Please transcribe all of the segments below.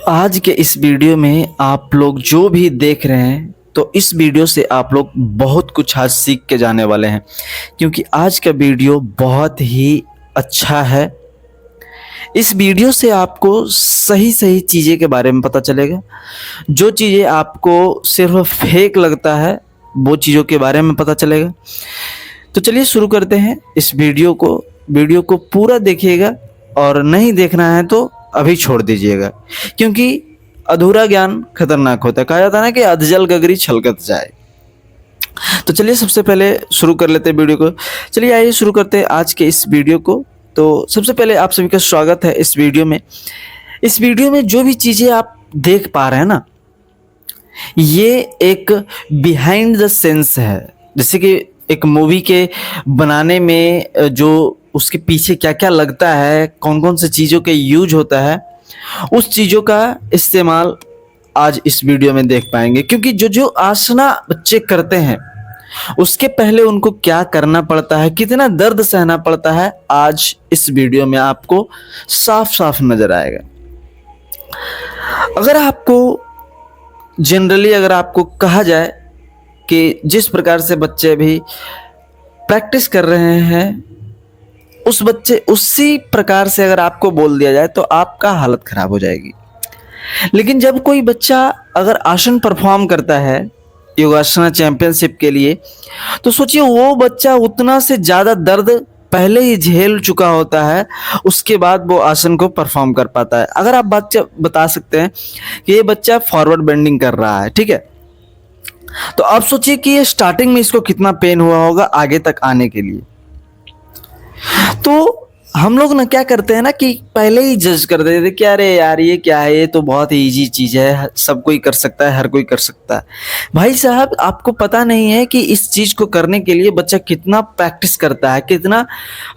आज के इस वीडियो में आप लोग जो भी देख रहे हैं तो इस वीडियो से आप लोग बहुत कुछ आज सीख के जाने वाले हैं, क्योंकि आज का वीडियो बहुत ही अच्छा है। इस वीडियो से आपको सही सही चीज़ें के बारे में पता चलेगा। जो चीज़ें आपको सिर्फ फेक लगता है वो चीज़ों के बारे में पता चलेगा। तो चलिए शुरू करते हैं इस वीडियो को पूरा देखिएगा, और नहीं देखना है तो अभी छोड़ दीजिएगा, क्योंकि अधूरा ज्ञान खतरनाक होता है। कहा जाता है ना कि अधजल गगरी छलकत जाए। तो चलिए सबसे पहले शुरू कर लेते हैं वीडियो को। चलिए आइए शुरू करते हैं आज के इस वीडियो को। तो सबसे पहले आप सभी का स्वागत है इस वीडियो में। इस वीडियो में जो भी चीज़ें आप देख पा रहे हैं ना, ये एक बिहाइंड द सेंस है। जैसे कि एक मूवी के बनाने में जो उसके पीछे क्या क्या लगता है, कौन कौन से चीज़ों के यूज होता है, उस चीज़ों का इस्तेमाल आज इस वीडियो में देख पाएंगे। क्योंकि जो जो आसना बच्चे करते हैं उसके पहले उनको क्या करना पड़ता है, कितना दर्द सहना पड़ता है, आज इस वीडियो में आपको साफ साफ नजर आएगा। अगर आपको कहा जाए कि जिस प्रकार से बच्चे अभी प्रैक्टिस कर रहे हैं उसी प्रकार से अगर आपको बोल दिया जाए तो आपका हालत खराब हो जाएगी। लेकिन जब कोई बच्चा अगर आसन परफॉर्म करता है योगासना चैंपियनशिप के लिए, तो सोचिए वो बच्चा उतना से ज़्यादा दर्द पहले ही झेल चुका होता है, उसके बाद वो आसन को परफॉर्म कर पाता है। अगर आप बता सकते हैं कि ये बच्चा फॉरवर्ड बेंडिंग कर रहा है, ठीक है, तो आप सोचिए कि ये स्टार्टिंग में इसको कितना पेन हुआ होगा आगे तक आने के लिए। तो हम लोग ना क्या करते हैं ना कि पहले ही जज कर देते कि अरे यार ये क्या है, ये तो बहुत ही इजी चीज है, सब कोई कर सकता है, हर कोई कर सकता है। भाई साहब, आपको पता नहीं है कि इस चीज को करने के लिए बच्चा कितना प्रैक्टिस करता है, कितना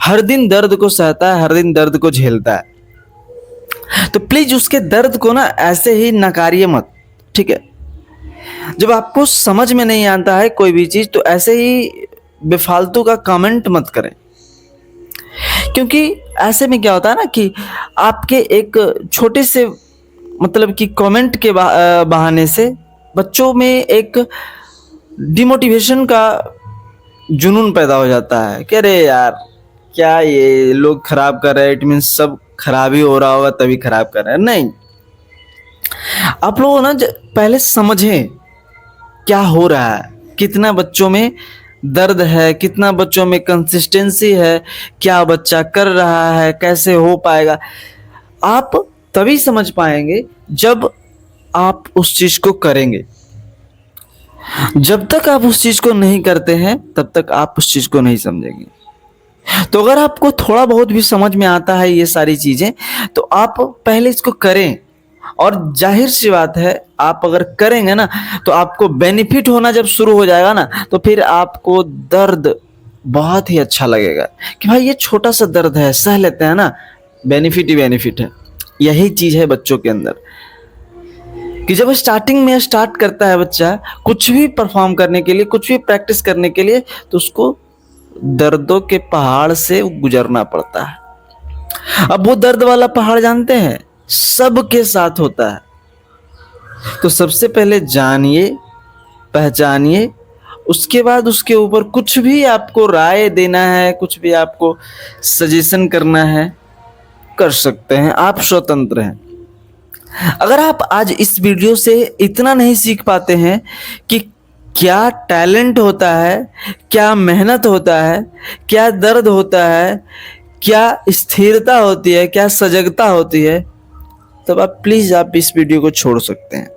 हर दिन दर्द को सहता है, हर दिन दर्द को झेलता है। तो प्लीज उसके दर्द को ना ऐसे ही नकारिए मत, ठीक है। जब आपको समझ में नहीं आता है कोई भी चीज तो ऐसे ही बेफालतू का कमेंट मत करें, क्योंकि ऐसे में क्या होता है ना कि आपके एक छोटे से मतलब कि कमेंट के बहाने से बच्चों में एक डिमोटिवेशन का जुनून पैदा हो जाता है कि अरे यार क्या ये लोग खराब कर रहे हैं, इट मीन्स सब खराब ही हो रहा होगा तभी खराब कर रहे हैं। नहीं, आप लोग ना पहले समझें क्या हो रहा है, कितना बच्चों में दर्द है, कितना बच्चों में कंसिस्टेंसी है, क्या बच्चा कर रहा है, कैसे हो पाएगा। आप तभी समझ पाएंगे जब आप उस चीज को करेंगे। जब तक आप उस चीज को नहीं करते हैं तब तक आप उस चीज को नहीं समझेंगे। तो अगर आपको थोड़ा बहुत भी समझ में आता है ये सारी चीजें, तो आप पहले इसको करें, और जाहिर सी बात है आप अगर करेंगे ना तो आपको बेनिफिट होना जब शुरू हो जाएगा ना, तो फिर आपको दर्द बहुत ही अच्छा लगेगा कि भाई ये छोटा सा दर्द है, सह लेते हैं ना, बेनिफिट ही बेनिफिट है। यही चीज है बच्चों के अंदर कि जब स्टार्टिंग में स्टार्ट करता है बच्चा कुछ भी परफॉर्म करने के लिए, कुछ भी प्रैक्टिस करने के लिए, तो उसको दर्दों के पहाड़ से गुजरना पड़ता है। अब वो दर्द वाला पहाड़ जानते हैं सबके साथ होता है। तो सबसे पहले जानिए, पहचानिए, उसके बाद उसके ऊपर कुछ भी आपको राय देना है, कुछ भी आपको सजेशन करना है, कर सकते हैं, आप स्वतंत्र हैं। अगर आप आज इस वीडियो से इतना नहीं सीख पाते हैं कि क्या टैलेंट होता है, क्या मेहनत होता है, क्या दर्द होता है, क्या स्थिरता होती है, क्या सजगता होती है, तब आप प्लीज आप इस वीडियो को छोड़ सकते हैं।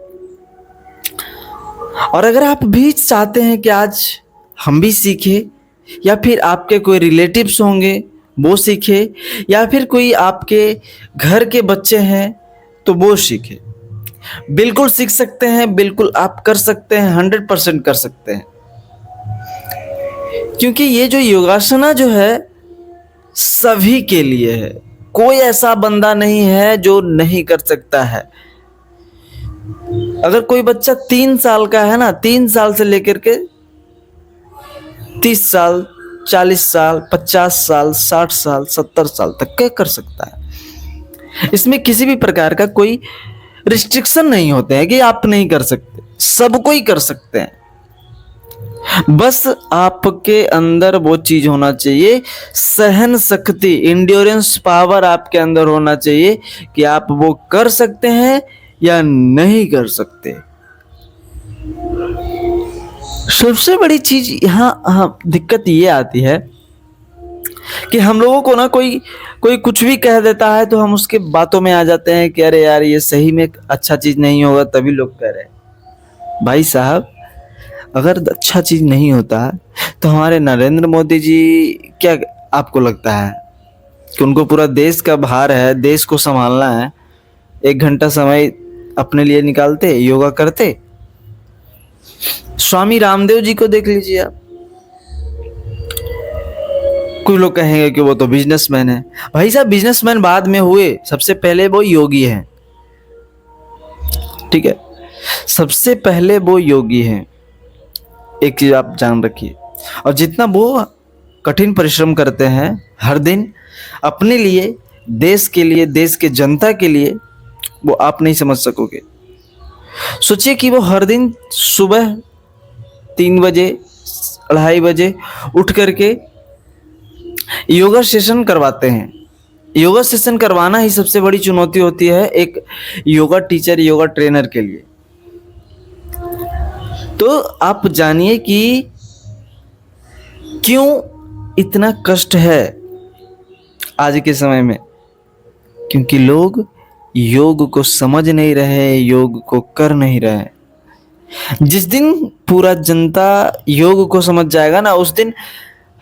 और अगर आप भी चाहते हैं कि आज हम भी सीखे, या फिर आपके कोई रिलेटिव्स होंगे वो सीखे, या फिर कोई आपके घर के बच्चे हैं तो वो सीखे, बिल्कुल सीख सकते हैं, बिल्कुल आप कर सकते हैं, 100% कर सकते हैं। क्योंकि ये जो योगासना जो है सभी के लिए है, कोई ऐसा बंदा नहीं है जो नहीं कर सकता है। अगर कोई बच्चा 3 साल का है ना, 3 साल से लेकर के 30 साल, 40 साल, 50 साल, 60 साल, 70 साल तक का कर सकता है। इसमें किसी भी प्रकार का कोई रिस्ट्रिक्शन नहीं होते हैं कि आप नहीं कर सकते, सब कोई कर सकते हैं। बस आपके अंदर वो चीज होना चाहिए, सहन शक्ति, इंड्योरेंस पावर आपके अंदर होना चाहिए कि आप वो कर सकते हैं या नहीं कर सकते। सबसे बड़ी चीज यहाँ दिक्कत ये आती है कि हम लोगों को ना कोई कुछ भी कह देता है तो हम उसके बातों में आ जाते हैं कि अरे यार ये सही में अच्छा चीज नहीं होगा तभी लोग कह रहे हैं। भाई साहब, अगर अच्छा चीज नहीं होता तो हमारे नरेंद्र मोदी जी, क्या आपको लगता है कि उनको पूरा देश का भार है, देश को संभालना है, 1 घंटा समय अपने लिए निकालते, योगा करते? स्वामी रामदेव जी को देख लीजिए आप। कुछ लोग कहेंगे कि वो तो बिजनेसमैन है। भाई साहब, बिजनेसमैन बाद में हुए, सबसे पहले वो योगी हैं। ठीक है, सबसे पहले वो योगी हैं। एक चीज आप जान रखिए, और जितना वो कठिन परिश्रम करते हैं हर दिन अपने लिए, देश के लिए, देश के जनता के लिए, वो आप नहीं समझ सकोगे। सोचिए कि वो हर दिन सुबह 3 बजे 2:30 बजे उठ करके योगा सेशन करवाते हैं। योगा सेशन करवाना ही सबसे बड़ी चुनौती होती है एक योगा टीचर, योगा ट्रेनर के लिए। तो आप जानिए कि क्यों इतना कष्ट है आज के समय में, क्योंकि लोग योग को समझ नहीं रहे, योग को कर नहीं रहे। जिस दिन पूरा जनता योग को समझ जाएगा ना, उस दिन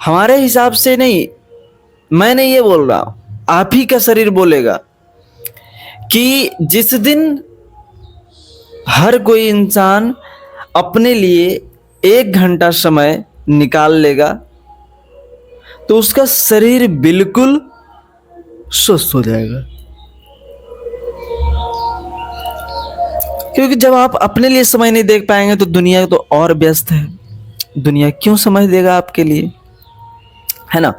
हमारे हिसाब से नहीं, मैं नहीं ये बोल रहा हूं, आप ही का शरीर बोलेगा कि जिस दिन हर कोई इंसान अपने लिए 1 घंटा समय निकाल लेगा तो उसका शरीर बिल्कुल स्वस्थ हो जाएगा। क्योंकि जब आप अपने लिए समय नहीं देख पाएंगे तो दुनिया तो और व्यस्त है, दुनिया क्यों समय देगा आपके लिए, है ना?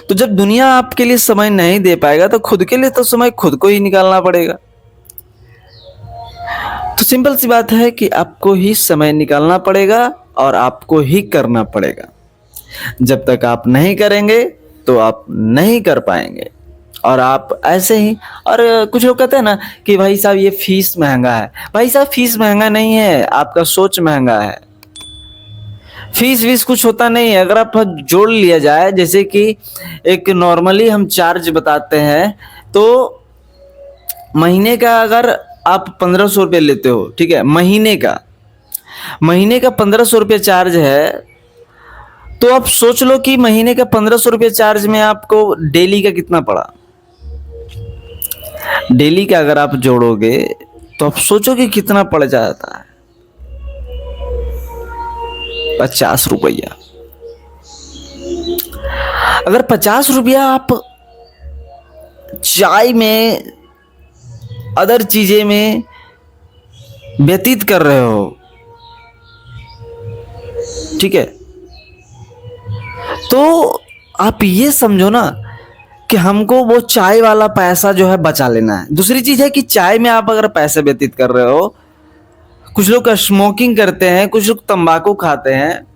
तो जब दुनिया आपके लिए समय नहीं दे पाएगा तो खुद के लिए तो समय खुद को ही निकालना पड़ेगा। तो सिंपल सी बात है कि आपको ही समय निकालना पड़ेगा और आपको ही करना पड़ेगा। जब तक आप नहीं करेंगे तो आप नहीं कर पाएंगे। और आप ऐसे ही, और कुछ लोग कहते हैं ना कि भाई साहब ये फीस महंगा है। भाई साहब, फीस महंगा नहीं है, आपका सोच महंगा है। फीस वीस कुछ होता नहीं है। अगर आप जोड़ लिया जाए, जैसे कि एक नॉर्मली हम चार्ज बताते हैं, तो महीने का अगर आप 1500 रुपये लेते हो, ठीक है, महीने का 1500 रुपये चार्ज है, तो आप सोच लो कि महीने का 1500 रुपये चार्ज में आपको डेली का कितना पड़ा। डेली का अगर आप जोड़ोगे तो आप सोचो कि कितना पड़ जाता है, 50 रुपया। अगर 50 रुपया आप चाय में, अदर चीजें में व्यतीत कर रहे हो, ठीक है, तो आप ये समझो ना कि हमको वो चाय वाला पैसा जो है बचा लेना है। दूसरी चीज है कि चाय में आप अगर पैसे व्यतीत कर रहे हो, कुछ लोग स्मोकिंग करते हैं, कुछ लोग तंबाकू खाते हैं,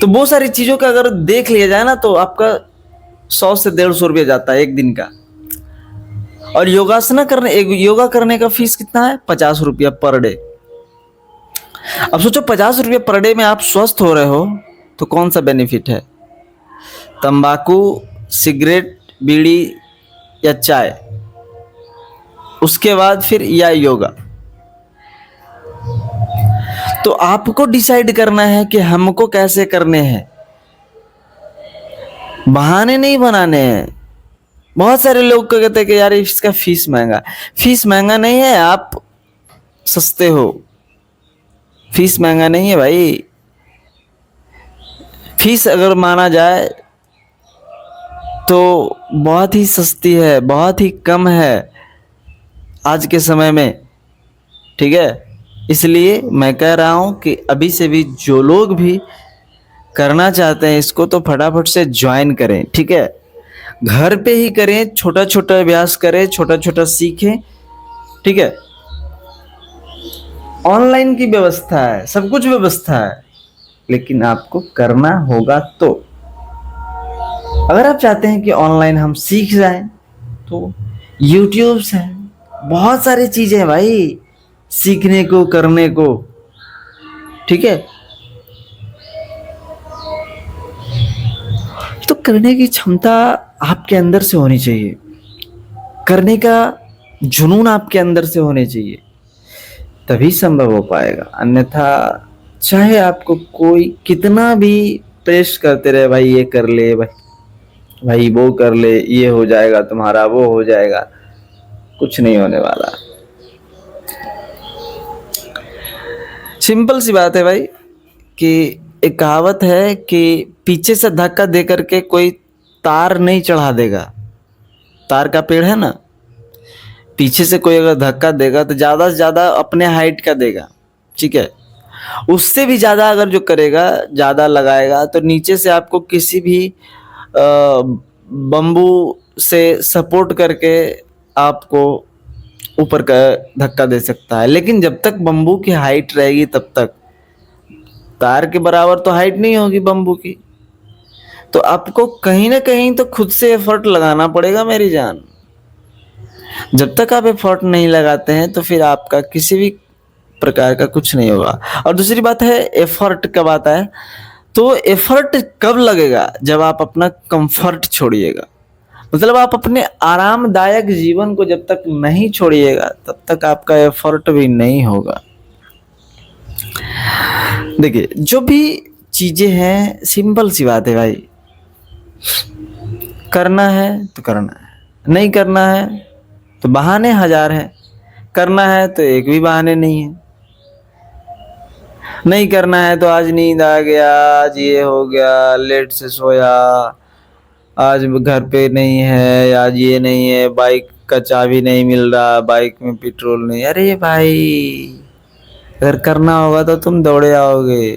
तो बहुत सारी चीजों का अगर देख लिया जाए ना तो आपका 100 से 150 रुपया जाता है एक दिन का। और योगा करने का फीस कितना है? 50 रुपया पर डे। अब सोचो 50 रुपया पर डे में आप स्वस्थ हो रहे हो तो कौन सा बेनिफिट है? तंबाकू, सिगरेट, बीड़ी या चाय, उसके बाद फिर या योगा। तो आपको डिसाइड करना है कि हमको कैसे करने हैं, बहाने नहीं बनाने हैं। बहुत सारे लोग कहते हैं कि यार इसका फीस महंगा। फीस महंगा नहीं है, आप सस्ते हो। फीस महंगा नहीं है भाई। फीस अगर माना जाए तो बहुत ही सस्ती है, बहुत ही कम है आज के समय में, ठीक है। इसलिए मैं कह रहा हूं कि अभी से भी जो लोग भी करना चाहते हैं इसको तो फटाफट से ज्वाइन करें, ठीक है। घर पे ही करें, छोटा छोटा अभ्यास करें, छोटा छोटा सीखें, ठीक है, ऑनलाइन की व्यवस्था है, सब कुछ व्यवस्था है, लेकिन आपको करना होगा। तो अगर आप चाहते हैं कि ऑनलाइन हम सीख जाएं तो यूट्यूब से बहुत सारी चीजें हैं भाई सीखने को, करने को, ठीक है। तो करने की क्षमता आपके अंदर से होनी चाहिए, करने का जुनून आपके अंदर से होने चाहिए, तभी संभव हो पाएगा। अन्यथा चाहे आपको कोई कितना भी प्रेस करते रहे, भाई ये कर ले, भाई वो कर ले, ये हो जाएगा तुम्हारा, वो हो जाएगा, कुछ नहीं होने वाला। सिंपल सी बात है भाई कि एक कहावत है कि पीछे से धक्का दे करके कोई तार नहीं चढ़ा देगा। तार का पेड़ है ना, पीछे से कोई अगर धक्का देगा तो ज्यादा से ज्यादा अपने हाइट का देगा, ठीक है। उससे भी ज्यादा अगर जो करेगा, ज्यादा लगाएगा, तो नीचे से आपको किसी भी बम्बू से सपोर्ट करके आपको ऊपर का धक्का दे सकता है। लेकिन जब तक बम्बू की हाइट रहेगी तब तक, तार के बराबर तो हाइट नहीं होगी बम्बू की। तो आपको कहीं ना कहीं तो खुद से एफर्ट लगाना पड़ेगा मेरी जान। जब तक आप एफर्ट नहीं लगाते हैं तो फिर आपका किसी भी प्रकार का कुछ नहीं होगा। और दूसरी बात है, एफर्ट कब आता है, तो एफर्ट कब लगेगा, जब आप अपना कंफर्ट छोड़िएगा। मतलब आप अपने आरामदायक जीवन को जब तक नहीं छोड़िएगा तब तक आपका एफर्ट भी नहीं होगा। देखिए, जो भी चीजें हैं, सिंपल सी बात है भाई, करना है तो करना है, नहीं करना है तो बहाने हजार हैं, करना है तो एक भी बहाने नहीं है। नहीं करना है तो आज नींद आ गया, आज ये हो गया, लेट से सोया, आज घर पे नहीं है, आज ये नहीं है, बाइक का चाबी नहीं मिल रहा, बाइक में पेट्रोल नहीं। अरे भाई, अगर करना होगा तो तुम दौड़े आओगे,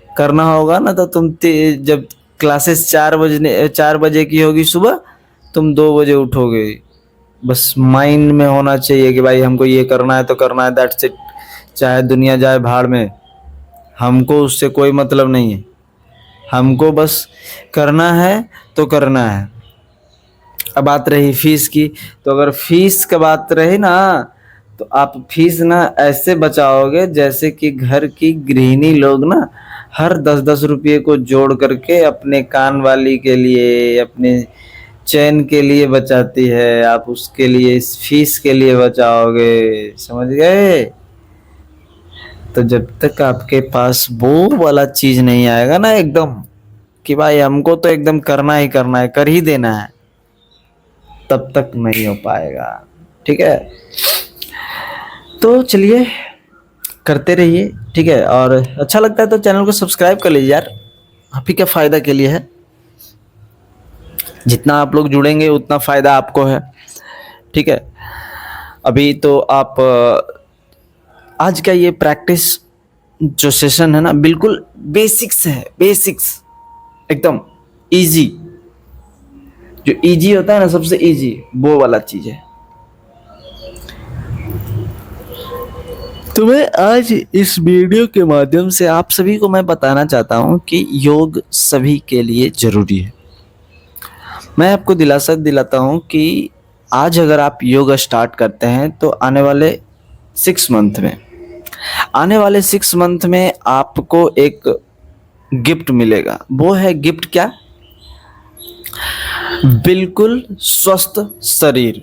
करना होगा ना तो तुम जब क्लासेस 4 बजे की होगी सुबह, तुम 2 बजे उठोगे। बस माइंड में होना चाहिए कि भाई हमको ये करना है तो करना है, दैट्स इट। चाहे दुनिया जाए भाड़ में, हमको उससे कोई मतलब नहीं है, हमको बस करना है तो करना है। अब बात रही फीस की, तो अगर फीस का बात रही ना, तो आप फीस ना ऐसे बचाओगे जैसे कि घर की गृहिणी लोग ना हर 10-10 रुपये को जोड़ करके अपने कान वाली के लिए, अपने चैन के लिए बचाती है, आप उसके लिए, इस फीस के लिए बचाओगे, समझ गए। तो जब तक आपके पास वो वाला चीज नहीं आएगा ना एकदम कि भाई हमको तो एकदम करना ही करना है, कर ही देना है, तब तक नहीं हो पाएगा, ठीक है। तो चलिए करते रहिए, ठीक है। और अच्छा लगता है तो चैनल को सब्सक्राइब कर लीजिए यार, आप ही का फायदा के लिए है। जितना आप लोग जुड़ेंगे उतना फायदा आपको है, ठीक है। अभी तो आप आज का ये प्रैक्टिस जो सेशन है ना, बिल्कुल बेसिक्स है, बेसिक्स एकदम इजी। जो इजी होता है ना, सबसे इजी, वो वाला चीज है। तो मैं आज इस वीडियो के माध्यम से आप सभी को मैं बताना चाहता हूं कि योग सभी के लिए जरूरी है। मैं आपको दिलासा दिलाता हूं कि आज अगर आप योग स्टार्ट करते हैं तो आने वाले 6 मंथ में आपको एक गिफ्ट मिलेगा। वो है गिफ्ट क्या? बिल्कुल स्वस्थ शरीर,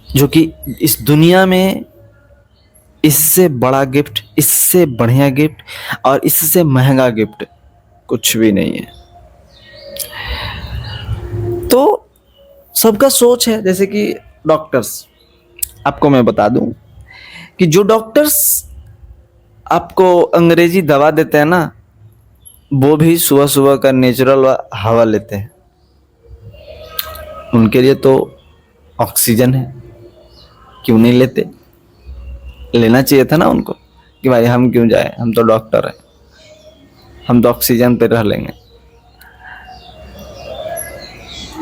जो कि इस दुनिया में इससे बड़ा गिफ्ट, इससे बढ़िया गिफ्ट और इससे महंगा गिफ्ट कुछ भी नहीं है। तो सबका सोच है, जैसे कि डॉक्टर्स, आपको मैं बता दूं कि जो डॉक्टर्स आपको अंग्रेजी दवा देते हैं ना, वो भी सुबह सुबह का नेचुरल हवा लेते हैं। उनके लिए तो ऑक्सीजन है, क्यों नहीं लेते? लेना चाहिए था ना उनको कि भाई हम क्यों जाए, हम तो डॉक्टर हैं, हम तो ऑक्सीजन पे रह लेंगे।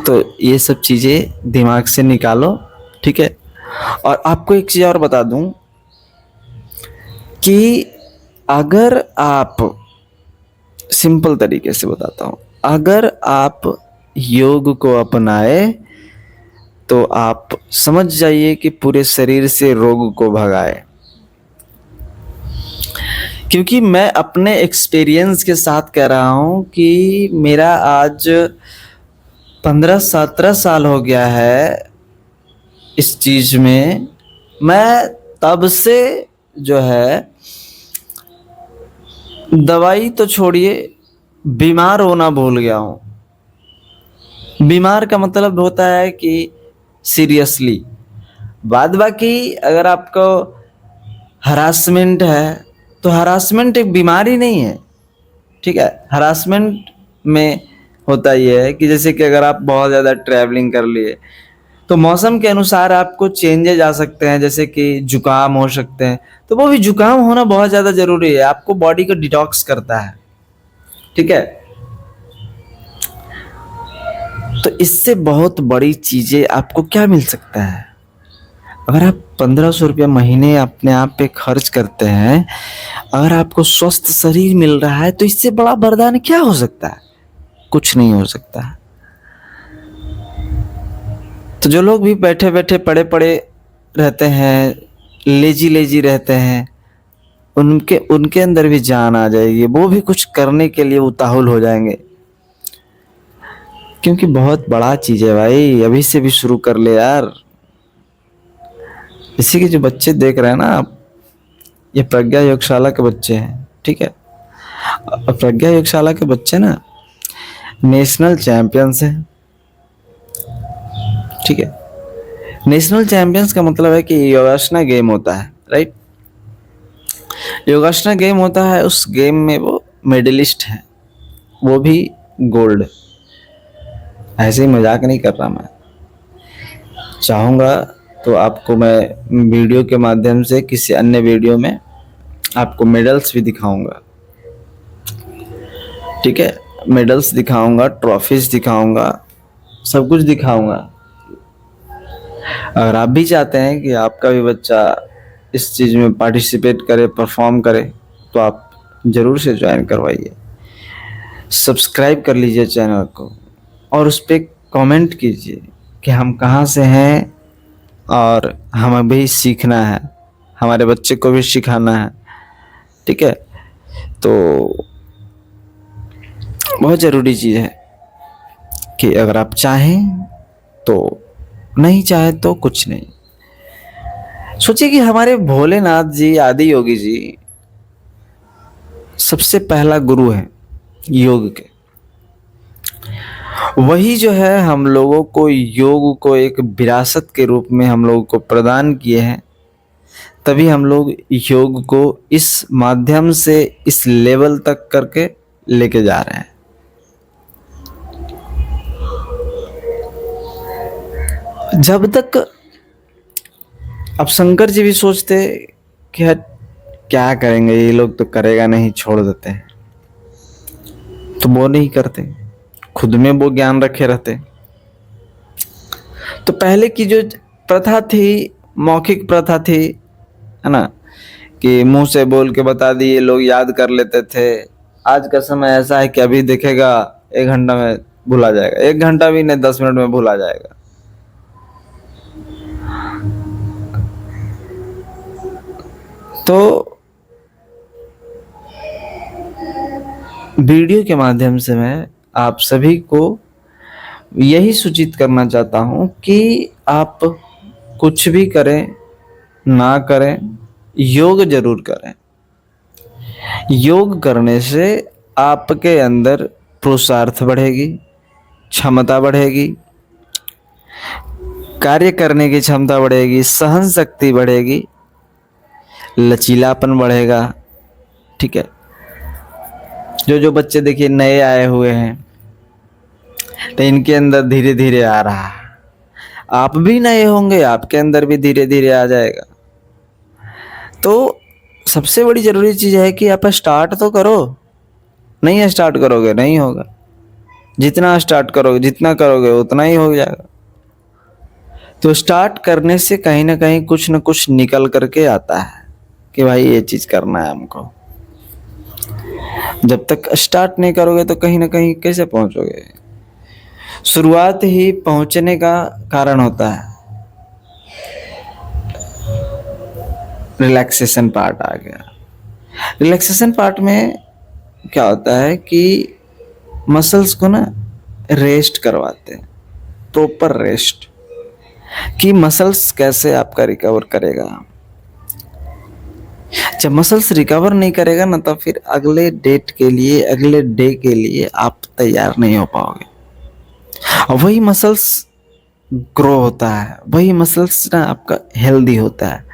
तो ये सब चीज़ें दिमाग से निकालो, ठीक है। और आपको एक चीज़ और बता दूं कि अगर आप, सिंपल तरीके से बताता हूं, अगर आप योग को अपनाए तो आप समझ जाइए कि पूरे शरीर से रोग को भगाए। क्योंकि मैं अपने एक्सपीरियंस के साथ कह रहा हूं कि मेरा आज 15-17 साल हो गया है इस चीज में। मैं तब से जो है दवाई तो छोड़िए, बीमार होना भूल गया हूँ। बीमार का मतलब होता है कि सीरियसली। बाद बाकी अगर आपको हरासमेंट है तो हरासमेंट एक बीमारी नहीं है, ठीक है। हरासमेंट में होता यह है कि जैसे कि अगर आप बहुत ज़्यादा ट्रैवलिंग कर लिए तो मौसम के अनुसार आपको चेंजेज आ सकते हैं, जैसे कि जुकाम हो सकते हैं। तो वो भी जुकाम होना बहुत ज़्यादा ज़रूरी है, आपको बॉडी को डिटॉक्स करता है, ठीक है। तो इससे बहुत बड़ी चीज़ें आपको क्या मिल सकता है? अगर आप 1500 रुपया महीने अपने आप पे खर्च करते हैं, अगर आपको स्वस्थ शरीर मिल रहा है, तो इससे बड़ा वरदान क्या हो सकता है? कुछ नहीं हो सकता है। तो जो लोग भी बैठे बैठे पड़े पड़े रहते हैं, लेजी लेजी रहते हैं, उनके अंदर भी जान आ जाएगी, वो भी कुछ करने के लिए उताहुल हो जाएंगे। क्योंकि बहुत बड़ा चीज है भाई, अभी से भी शुरू कर ले यार। इसी के जो बच्चे देख रहे हैं ना आप, ये प्रज्ञा योगशाला के बच्चे हैं, ठीक है। प्रज्ञा योगशाला के बच्चे ना नेशनल चैंपियंस हैं, ठीक है। नेशनल चैंपियंस का मतलब है कि योगासना गेम होता है, राइट। योगासना गेम होता है, उस गेम में वो मेडलिस्ट हैं, वो भी गोल्ड। ऐसे ही मजाक नहीं कर रहा मैं। चाहूँगा तो आपको मैं वीडियो के माध्यम से किसी अन्य वीडियो में आपको मेडल्स भी दिखाऊंगा, ठीक है। मेडल्स दिखाऊंगा, ट्रॉफीज दिखाऊंगा, सब कुछ दिखाऊंगा। अगर आप भी चाहते हैं कि आपका भी बच्चा इस चीज़ में पार्टिसिपेट करे, परफॉर्म करे, तो आप ज़रूर से ज्वाइन करवाइए। सब्सक्राइब कर लीजिए चैनल को और उस पर कमेंट कीजिए कि हम कहाँ से हैं और हमें भी सीखना है, हमारे बच्चे को भी सिखाना है, ठीक है। तो बहुत ज़रूरी चीज़ है कि अगर आप चाहें तो, नहीं चाहे तो कुछ नहीं। सोचिए कि हमारे भोलेनाथ जी, आदि योगी जी सबसे पहला गुरु है योग के। वही जो है हम लोगों को योग को एक विरासत के रूप में हम लोगों को प्रदान किए हैं, तभी हम लोग योग को इस माध्यम से इस लेवल तक करके लेके जा रहे हैं। जब तक अब शंकर जी भी सोचते कि क्या करेंगे ये लोग, तो करेगा नहीं, छोड़ देते हैं, तो वो नहीं करते, खुद में वो ज्ञान रखे रहते। तो पहले की जो प्रथा थी, मौखिक प्रथा थी, है ना, कि मुंह से बोल के बता दिए, लोग याद कर लेते थे। आज का समय ऐसा है कि अभी देखेगा 1 घंटा में भूला जाएगा, 1 घंटा भी नहीं, 10 मिनट में भूला जाएगा। तो वीडियो के माध्यम से मैं आप सभी को यही सूचित करना चाहता हूं कि आप कुछ भी करें ना करें, योग जरूर करें। योग करने से आपके अंदर पुरुषार्थ बढ़ेगी, क्षमता बढ़ेगी, कार्य करने की क्षमता बढ़ेगी, सहन शक्ति बढ़ेगी, लचीलापन बढ़ेगा, ठीक है। जो बच्चे देखिए नए आए हुए हैं, तो इनके अंदर धीरे धीरे आ रहा है। आप भी नए होंगे, आपके अंदर भी धीरे धीरे आ जाएगा। तो सबसे बड़ी जरूरी चीज है कि आप स्टार्ट तो करो। नहीं स्टार्ट करोगे नहीं होगा, जितना स्टार्ट करोगे, जितना करोगे उतना ही हो जाएगा। तो स्टार्ट करने से कहीं ना कहीं कुछ ना कुछ निकल करके आता है कि भाई ये चीज करना है हमको। जब तक स्टार्ट नहीं करोगे तो कहीं ना कहीं कैसे पहुंचोगे। शुरुआत ही पहुंचने का कारण होता है। रिलैक्सेशन पार्ट आ गया। रिलैक्सेशन पार्ट में क्या होता है कि मसल्स को ना रेस्ट करवाते हैं, प्रॉपर रेस्ट, कि मसल्स कैसे आपका रिकवर करेगा। जब मसल्स रिकवर नहीं करेगा ना तो फिर अगले डेट के लिए, अगले डे के लिए आप तैयार नहीं हो पाओगे। और वही मसल्स ग्रो होता है, वही मसल्स ना आपका हेल्दी होता है।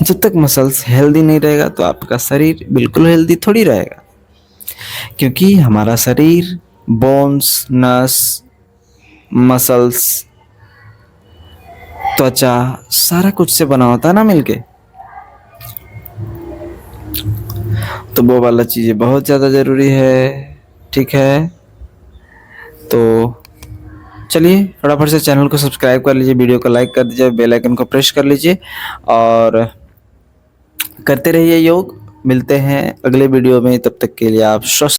जब तक मसल्स हेल्दी नहीं रहेगा तो आपका शरीर बिल्कुल हेल्दी थोड़ी रहेगा, क्योंकि हमारा शरीर बोन्स, नस, मसल्स, त्वचा सारा कुछ से बना होता है ना मिलके। तो वो वाला चीजें बहुत ज्यादा जरूरी है। ठीक है, तो चलिए फटाफट से चैनल को सब्सक्राइब कर लीजिए, वीडियो को लाइक कर दीजिए, बेल आइकन को प्रेस कर लीजिए और करते रहिए योग। मिलते हैं अगले वीडियो में, तब तक के लिए आप स्वस्थ